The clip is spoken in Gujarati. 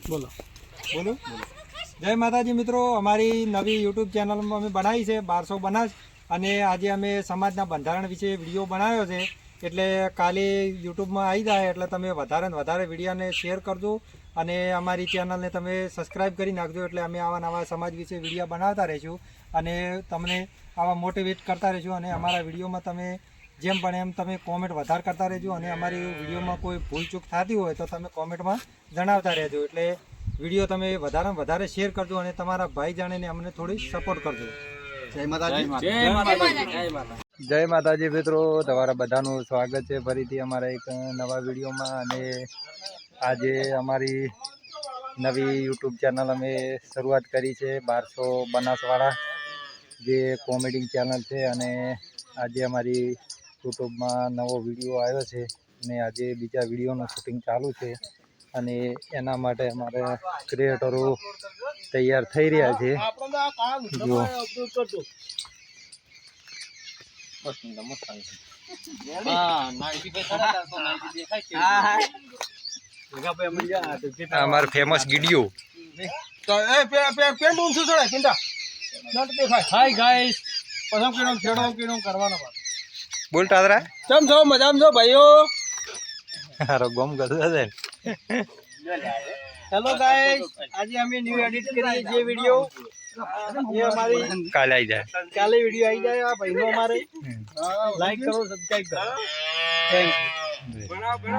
બોલો બોલો જય માતાજી મિત્રો, અમારી નવી યુટ્યુબ ચેનલમાં અમે બનાવી છે 1200 બનાસ, અને આજે અમે સમાજના બંધારણ વિશે વિડીયો બનાવ્યો છે. એટલે કાલે યુટ્યુબમાં આવી જાય એટલે તમે વધારે ને વધારે વિડીયોને શેર કરજો અને અમારી ચેનલને તમે સબસ્ક્રાઈબ કરી નાખજો. એટલે અમે આવા નવા સમાજ વિશે વિડીયો બનાવતા રહીશું અને તમને આવા મોટિવેટ કરતા રહીશું. અને અમારા વિડીયોમાં તમે જેમ બને એમ તમે કોમેન્ટ વધારે કરતા રહેજો, અને અમારી વિડીયોમાં કોઈ ભૂલચૂક થતી હોય તો તમે કોમેન્ટમાં જણાવતા રહેજો. એટલે વિડીયો તમે વધારે શેર કરજો અને તમારા ભાઈ જાણીને અમને થોડી સપોર્ટ કરજો. જય માતાજી. જય માતાજી મિત્રો, તમારા બધાનું સ્વાગત છે ફરીથી અમારા એક નવા વિડીયોમાં. અને આજે અમારી નવી યુટ્યુબ ચેનલ અમે શરૂઆત કરી છે 1200 બનાસવાળા, જે કોમેડી ચેનલ છે. અને આજે અમારી યુટ્યુબમાં નવો વિડીયો આવ્યો છે અને આજે બીજા વિડીયોનું શૂટિંગ ચાલુ છે. અને એના માટે અમારે ક્રિએટરો તૈયાર થઈ રહ્યા છે. જો અમારે ફેમસ ગીડિયો બોલ તાદરા કેમ છો? મજામાં છો ભાઈઓ? હારો ગમ ગયો છે. હેલો ગાઈસ, આજે અમે ન્યુ એડિટ કરીએ જે વિડિયો જે અમારી કાલે આવી જાય, કાલે વિડિયો આવી જાય. આ ભાઈનો અમારે લાઈક કરો, સબસ્ક્રાઇબ કરો. Thank you.